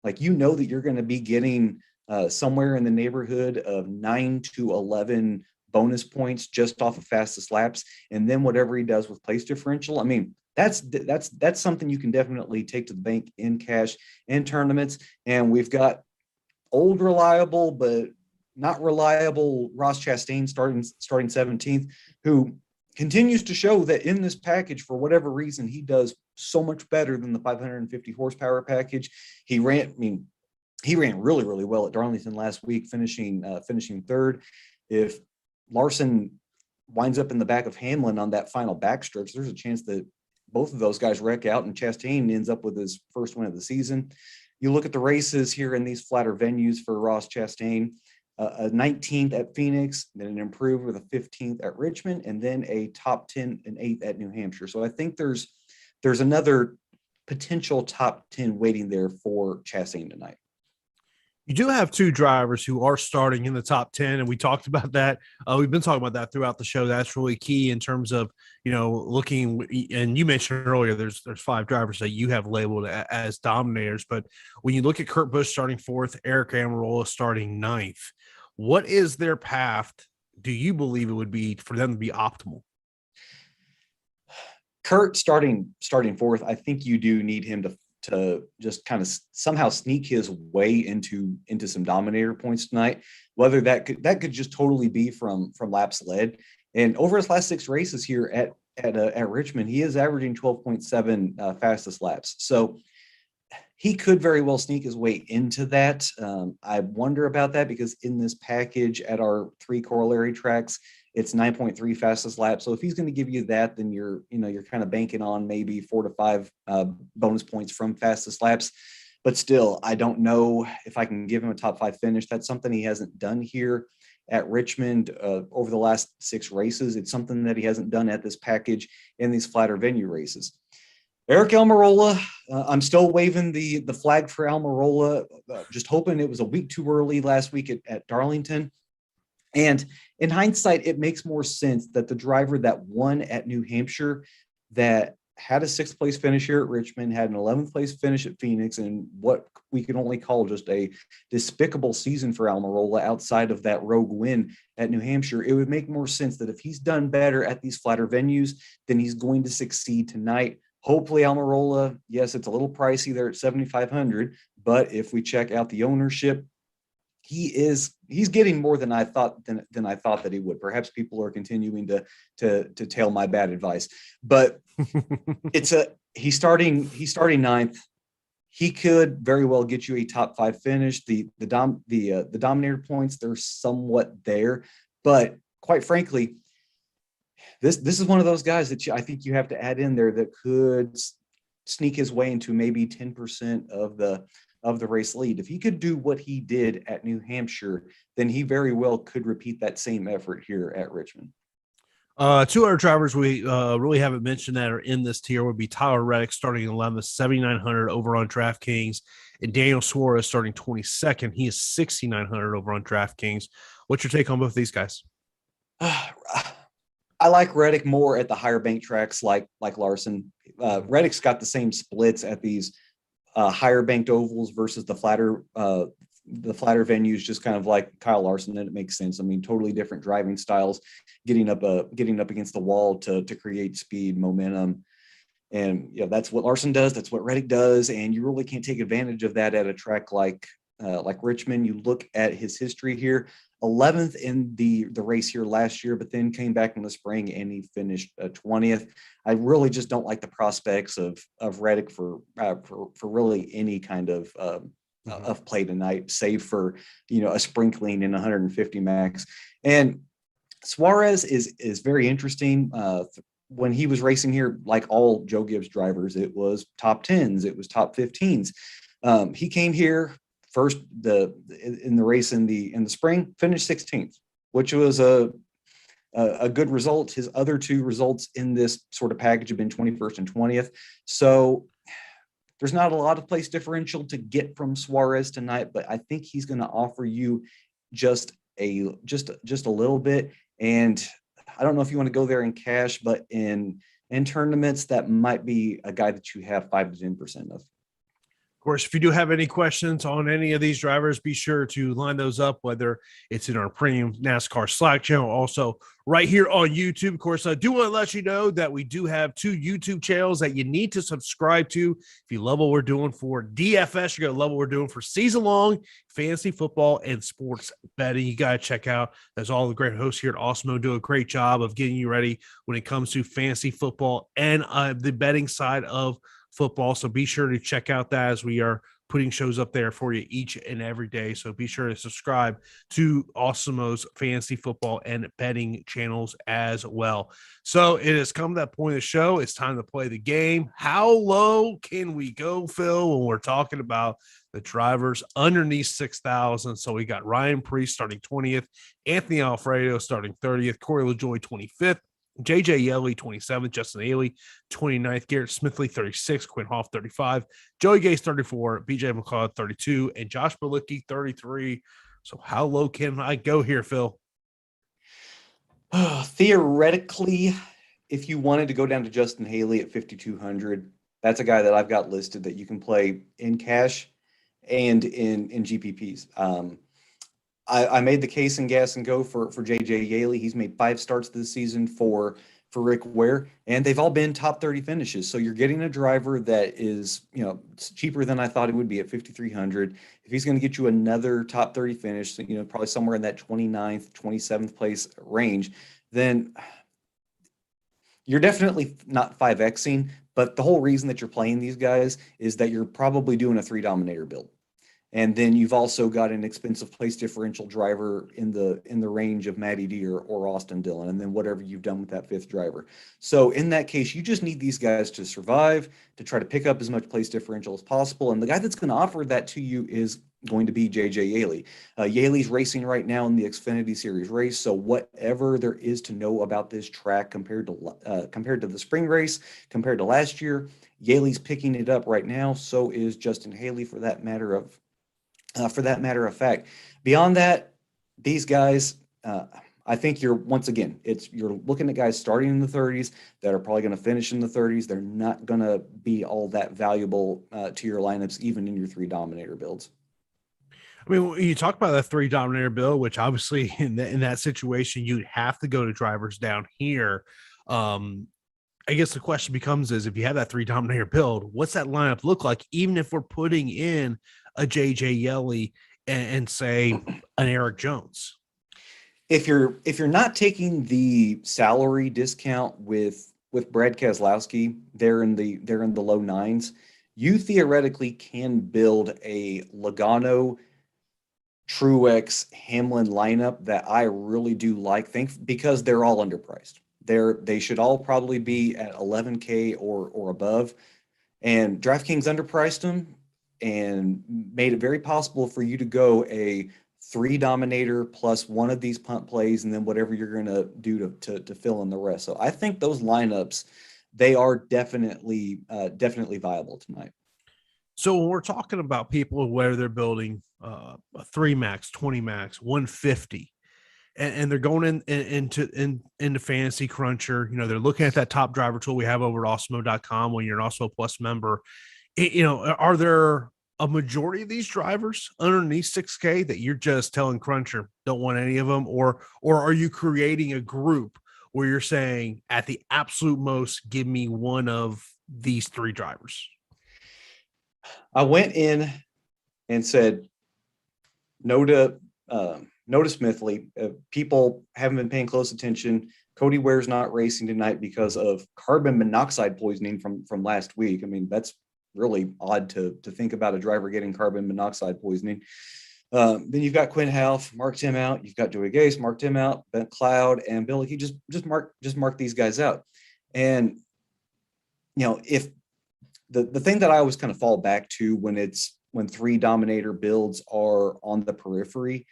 that you're going to be getting somewhere in the neighborhood of 9 to 11 bonus points just off of fastest laps. And then whatever he does with place differential, that's something you can definitely take to the bank in cash and tournaments. And we've got old reliable but not reliable Ross Chastain starting 17th, who continues to show that in this package, for whatever reason, he does so much better than the 550 horsepower package. He ran really, really well at Darlington last week, finishing 3rd. If Larson winds up in the back of Hamlin on that final backstretch, there's a chance that both of those guys wreck out and Chastain ends up with his first win of the season. You look at the races here in these flatter venues for Ross Chastain, a 19th at Phoenix, then an improved with a 15th at Richmond, and then a top 10 and 8th at New Hampshire. So I think there's another potential top 10 waiting there for Chastain tonight. You do have 2 drivers who are starting in the top 10, and we talked about that. We've been talking about that throughout the show. That's really key in terms of, looking, and you mentioned earlier, there's 5 drivers that you have labeled as dominators. But when you look at Kurt Busch starting 4th, Eric Almirola starting 9th, what is their path? Do you believe it would be for them to be optimal? Kurt starting 4th, I think you do need him to just kind of somehow sneak his way into some dominator points tonight. Whether that could just totally be from laps led. And over his last 6 races here at Richmond, he is averaging 12.7 fastest laps. So he could very well sneak his way into that. I wonder about that, because in this package at our 3 corollary tracks, it's 9.3 fastest lap. So if he's going to give you that, then you're kind of banking on maybe 4 to 5 bonus points from fastest laps. But still, I don't know if I can give him a top 5 finish. That's something he hasn't done here. at Richmond over the last 6 races. It's something that he hasn't done at this package in these flatter venue races. Eric Almirola, I'm still waving the flag for Almirola, just hoping it was a week too early last week at Darlington. And in hindsight, it makes more sense that the driver that won at New Hampshire, that had a 6th place finish here at Richmond, had an 11th place finish at Phoenix, and what we can only call just a despicable season for Almirola outside of that rogue win at New Hampshire. It would make more sense that if he's done better at these flatter venues, then he's going to succeed tonight. Hopefully Almirola, yes, it's a little pricey there at $7,500, but if we check out the ownership, he's getting more than I thought than I thought that he would. Perhaps people are continuing to tail my bad advice, but he's starting 9th. He could very well get you a top 5 finish. The Dominator points, they're somewhat there, but quite frankly, this is one of those guys that I think you have to add in there that could sneak his way into maybe 10% of the race lead. If he could do what he did at New Hampshire, then he very well could repeat that same effort here at Richmond. 2 other drivers we really haven't mentioned that are in this tier would be Tyler Reddick starting 11th, 7,900 over on DraftKings, and Daniel Suarez starting 22nd. He is 6,900 over on DraftKings. What's your take on both of these guys? I like Reddick more at the higher bank tracks like Larson. Reddick's got the same splits at these higher banked ovals versus the flatter venues, just kind of like Kyle Larson, and it makes sense. I mean, totally different driving styles, getting up against the wall to create speed, momentum. And that's what Larson does. That's what Reddick does. And you really can't take advantage of that at a track like Richmond. You look at his history here, 11th in the race here last year, but then came back in the spring and he finished 20th. I really just don't like the prospects of Reddick for really any kind of play tonight, save for a sprinkling in 150 max. And Suarez is very interesting. When he was racing here, like all Joe Gibbs drivers, it was top 10s, it was top 15s. He came here first in the race in the spring, finished 16th, which was a good result. His other 2 results in this sort of package have been 21st and 20th. So there's not a lot of place differential to get from Suarez tonight, but I think he's going to offer you just a little bit. And I don't know if you want to go there in cash, but in tournaments, that might be a guy that you have 5 to 10% of. Of course, if you do have any questions on any of these drivers, be sure to line those up, whether it's in our premium NASCAR Slack channel, also right here on YouTube. Of course, I do want to let you know that we do have 2 YouTube channels that you need to subscribe to. If you love what we're doing for DFS, you're going to love what we're doing for season-long fantasy football and sports betting. You got to check out. There's all the great hosts here at Awesemo do a great job of getting you ready when it comes to fantasy football and the betting side of football. So be sure to check out that, as we are putting shows up there for you each and every day. So be sure to subscribe to Awesemo's fantasy football and betting channels as well. So it has come to that point of the show. It's time to play the game. How low can we go, Phil, when we're talking about the drivers underneath 6,000? So we got Ryan Preece starting 20th, Anthony Alfredo starting 30th, Corey LaJoie 25th, JJ Yeley, 27th, Justin Haley, 29th, Garrett Smithley, 36, Quinn Hoff, 35, Joey Gase, 34, BJ McLeod, 32, and Josh Bilicki, 33. So how low can I go here, Phil? Theoretically, if you wanted to go down to Justin Haley at 5,200, that's a guy that I've got listed that you can play in cash and in GPPs. I made the case in Gas and Go for JJ Yaley. He's made 5 starts this season for Rick Ware, and they've all been top 30 finishes. So you're getting a driver that is, it's cheaper than I thought it would be at 5,300. If he's going to get you another top 30 finish, probably somewhere in that 29th, 27th place range, then you're definitely not 5Xing. But the whole reason that you're playing these guys is that you're probably doing a 3 Dominator build. And then you've also got an expensive place differential driver in the range of Matty D or Austin Dillon, and then whatever you've done with that 5th driver. So in that case, you just need these guys to survive, to try to pick up as much place differential as possible. And the guy that's going to offer that to you is going to be JJ Yeley. Yeley's racing right now in the Xfinity Series race, so whatever there is to know about this track compared to the spring race, compared to last year, Yeley's picking it up right now. So is Justin Haley, for that matter of fact. Beyond that, these guys, I think you're looking at guys starting in the 30s that are probably going to finish in the 30s. They're not going to be all that valuable to your lineups, even in your 3 dominator builds. I mean, when you talk about that 3 dominator build, which obviously in that situation, you'd have to go to drivers down here. I guess the question becomes is, if you have that 3 dominator build, what's that lineup look like? Even if we're putting in a JJ Yeley and say an Eric Jones. If you're not taking the salary discount with Brad Keselowski, they're in the low 9s. You theoretically can build a Logano, Truex, Hamlin lineup that I really do like, because they're all underpriced. They should all probably be at 11K or above, and DraftKings underpriced them and made it very possible for you to go a 3 dominator plus one of these punt plays, and then whatever you're going to do to fill in the rest. So I think those lineups, they are definitely viable tonight. So when we're talking about people, whether they're building a 3 max, 20 max, 150, and they're going into Fantasy Cruncher, they're looking at that top driver tool we have over at Awesemo.com when you're an Awesemo Plus member. Are there a majority of these drivers underneath 6K that you're just telling Cruncher don't want any of them, or are you creating a group where you're saying at the absolute most, give me one of these 3 drivers? I went in and said no to Smithley. People haven't been paying close attention. Cody Ware's not racing tonight because of carbon monoxide poisoning from last week. I mean, that's really odd to think about a driver getting carbon monoxide poisoning. Then you've got Quinn Half, marked him out. You've got Joey Gase, marked him out. Ben Cloud and Billy, he just mark these guys out. And if the thing that I always kind of fall back to when 3 dominator builds are on the periphery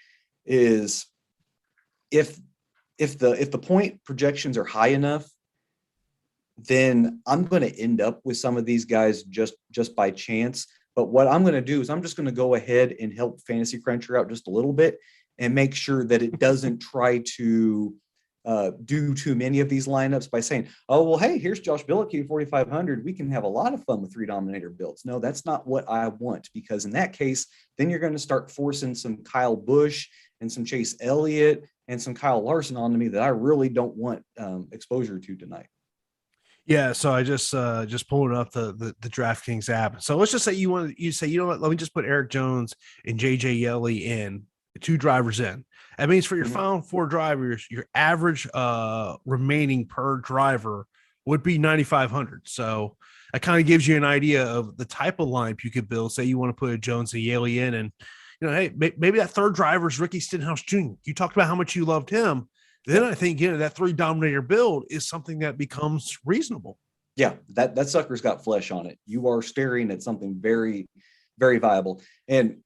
is if the point projections are high enough, then I'm going to end up with some of these guys just by chance. But what I'm going to do is I'm just going to go ahead and help Fantasy Cruncher out just a little bit and make sure that it doesn't try to do too many of these lineups by saying, oh, well, hey, here's Josh Billicky, 4,500. We can have a lot of fun with 3 dominator builds. No, that's not what I want, because in that case, then you're going to start forcing some Kyle Busch and some Chase Elliott and some Kyle Larson onto me that I really don't want exposure to tonight. Yeah, so I just pulled up the DraftKings app. So let's just say you say, you know what, let me just put Eric Jones and JJ Yeley in, 2 drivers in. That means for your final 4 drivers, your average remaining per driver would be 9,500. So that kind of gives you an idea of the type of lineup you could build. Say you want to put a Jones and Yeley in, and hey, maybe that 3rd driver is Ricky Stenhouse Jr. You talked about how much you loved him. Then I think that 3 dominator build is something that becomes reasonable. Yeah, that sucker's got flesh on it. You are staring at something very, very viable. And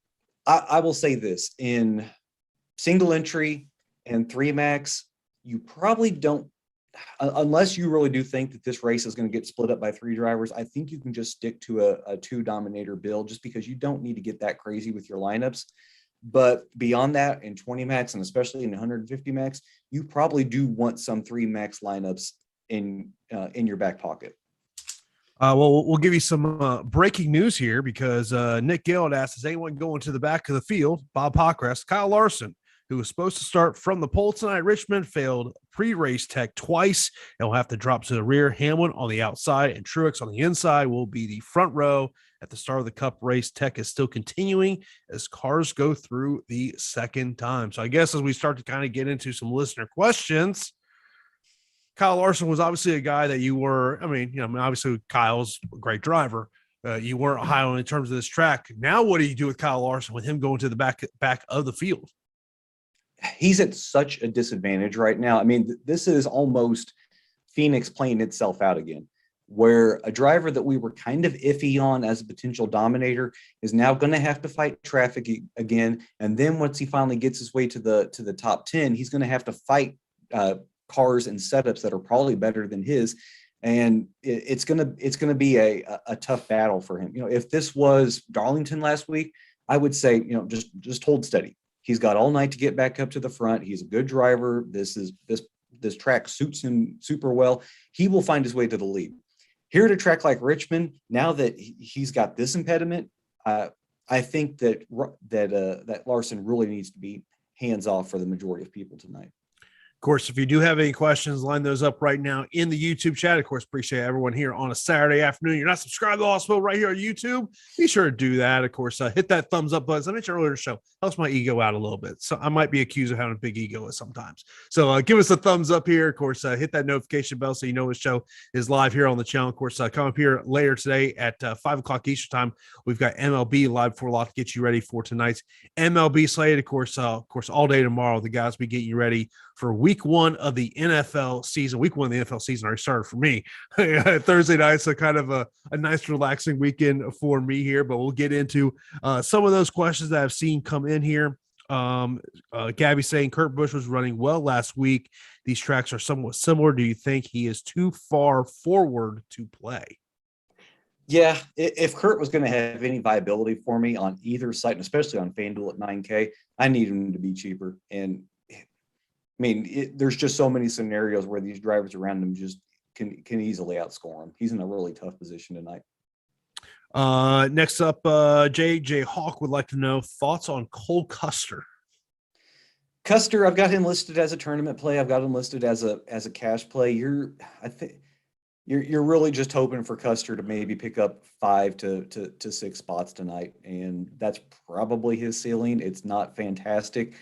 I will say this, in single entry and 3 max, you probably don't, unless you really do think that this race is going to get split up by 3 drivers, I think you can just stick to a 2 dominator build, just because you don't need to get that crazy with your lineups. But beyond that, in 20 max, and especially in 150 max, you probably do want some 3 max lineups in your back pocket. Well, we'll give you some breaking news here, because Nick Gale asked, is anyone going to the back of the field? Bob Pockrass, Kyle Larson, who was supposed to start from the pole tonight at Richmond, failed pre-race tech twice and will have to drop to the rear. Hamlin on the outside and Truex on the inside will be the front row at the start of the Cup race. Tech is still continuing as cars go through the second time. So I guess as we start to kind of get into some listener questions, Kyle Larson was obviously a guy that you were, obviously Kyle's a great driver. You weren't high on in terms of this track. Now, what do you do with Kyle Larson with him going to the back of the field? He's at such a disadvantage right now. I mean, this is almost Phoenix playing itself out again. where a driver that we were kind of iffy on as a potential dominator is now going to have to fight traffic again. And then once he finally gets his way to the top 10, he's going to have to fight cars and setups that are probably better than his. And it's gonna be a tough battle for him. If this was Darlington last week, I would say, just hold steady. He's got all night to get back up to the front. He's a good driver. This track suits him super well. He will find his way to the lead. Here at a track like Richmond, now that he's got this impediment, I think that Larson really needs to be hands off for the majority of people tonight. Of course, if you do have any questions, line those up right now in the YouTube chat. Of course, appreciate everyone here on a Saturday afternoon. You're not subscribed to Awesemo right here on YouTube, be sure to do that. Of course, hit that thumbs up button. As I mentioned earlier in the show, helps my ego out a little bit. So I might be accused of having a big ego sometimes. So give us a thumbs up here. Of course, hit that notification bell so you know the show is live here on the channel. Of course, come up here later today at 5 o'clock Eastern time. We've got MLB live for a lot to get you ready for tonight's MLB slate. Of course, all day tomorrow, the guys will be getting you ready for week one of the NFL season. Week one of the NFL season already started for me Thursday night, so kind of a nice relaxing weekend for me here, but we'll get into some of those questions that I've seen come in here. Gabby saying Kurt Busch was running well last week. These tracks are somewhat similar. Do you think he is too far forward to play? Yeah, if Kurt was going to have any viability for me on either site, and especially on FanDuel at 9K, I need him to be cheaper. And I mean, there's just so many scenarios where these drivers around him just can easily outscore him. He's in a really tough position tonight. Next up, JJ Hawk would like to know thoughts on Cole Custer. Custer, I've got him listed as a tournament play. I've got him listed as a cash play. You're really just hoping for Custer to maybe pick up 5 to 6 spots tonight, and that's probably his ceiling. It's not fantastic,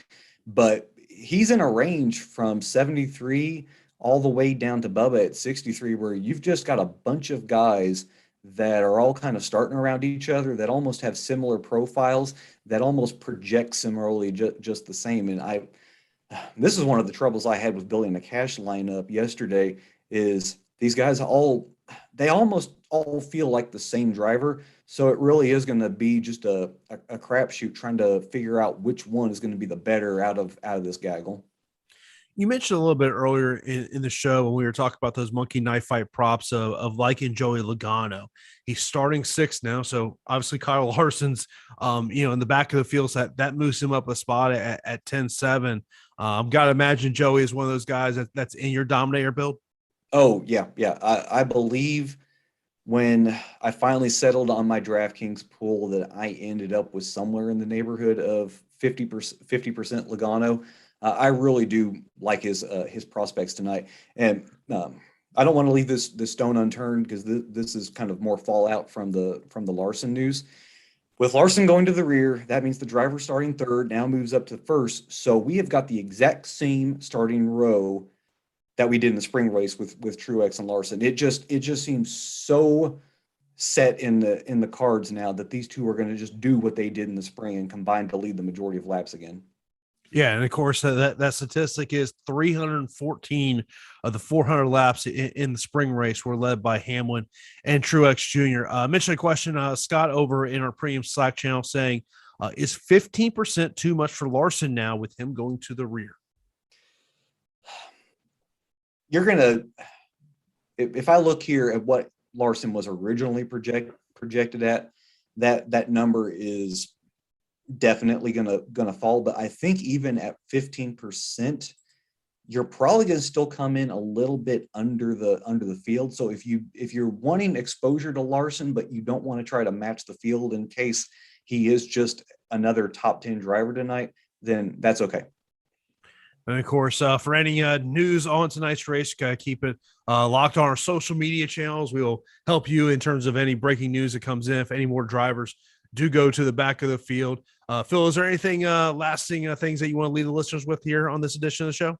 but he's in a range from 73 all the way down to Bubba at 63, where you've just got a bunch of guys that are all kind of starting around each other, that almost have similar profiles, that almost project similarly just the same. And this is one of the troubles I had with building a cash lineup yesterday, is these guys they almost all feel like the same driver. So it really is going to be just a crapshoot trying to figure out which one is going to be the better out of this gaggle. You mentioned a little bit earlier in the show when we were talking about those monkey knife fight props of liking Joey Logano. He's starting 6th now, so obviously Kyle Larson's in the back of the field, so that moves him up a spot at 10-7. Got to imagine Joey is one of those guys that's in your dominator build. Oh yeah. I believe when I finally settled on my DraftKings pool that I ended up with somewhere in the neighborhood of 50% Logano. I really do like his prospects tonight, and I don't want to leave this stone unturned, because this is kind of more fallout from the Larson news. With Larson going to the rear, that means the driver starting 3rd now moves up to 1st. So we have got the exact same starting row that we did in the spring race with Truex and Larson. It just seems so set in the cards now that these two are going to just do what they did in the spring and combine to lead the majority of laps again. Yeah, and of course that statistic is 314 of the 400 laps in the spring race were led by Hamlin and Truex Jr. Mentioned a question, Scott over in our premium Slack channel saying, is 15% too much for Larson now with him going to the rear? If I look here at what Larson was originally projected at, that number is definitely gonna fall. But I think even at 15%, you're probably gonna still come in a little bit under the field. So if you're wanting exposure to Larson, but you don't want to try to match the field in case he is just another top 10 driver tonight, then that's okay. And of course, for any news on tonight's race, keep it locked on our social media channels. We will help you in terms of any breaking news that comes in. If any more drivers do go to the back of the field. Phill, is there anything lasting things that you want to leave the listeners with here on this edition of the show?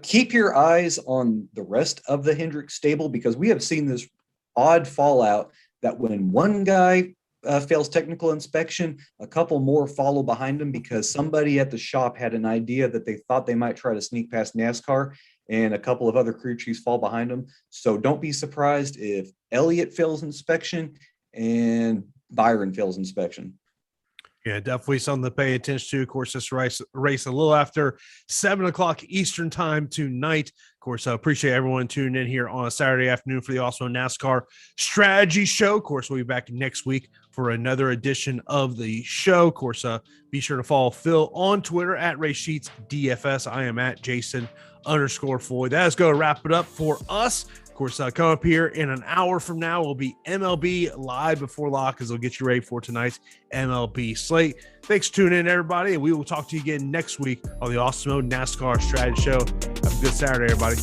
Keep your eyes on the rest of the Hendrick stable, because we have seen this odd fallout that when one guy fails technical inspection, a couple more follow behind him because somebody at the shop had an idea that they thought they might try to sneak past NASCAR, and a couple of other crew chiefs fall behind them. So don't be surprised if Elliott fails inspection and Byron fails inspection. Yeah, definitely something to pay attention to. Of course, this race a little after 7 o'clock Eastern time tonight. Of course, I appreciate everyone tuning in here on a Saturday afternoon for the Awesemo NASCAR Strategy Show. Of course, we'll be back next week for another edition of the show. Of course, be sure to follow Phill on Twitter at Race Sheets DFS. I am at Jason_Floyd. That is going to wrap it up for us. Of course, come up here in an hour from now will be MLB Live Before Lock, as they'll get you ready for tonight's MLB slate. Thanks for tuning in, everybody, and we will talk to you again next week on the Awesemo NASCAR Strategy Show. Have a good Saturday, everybody.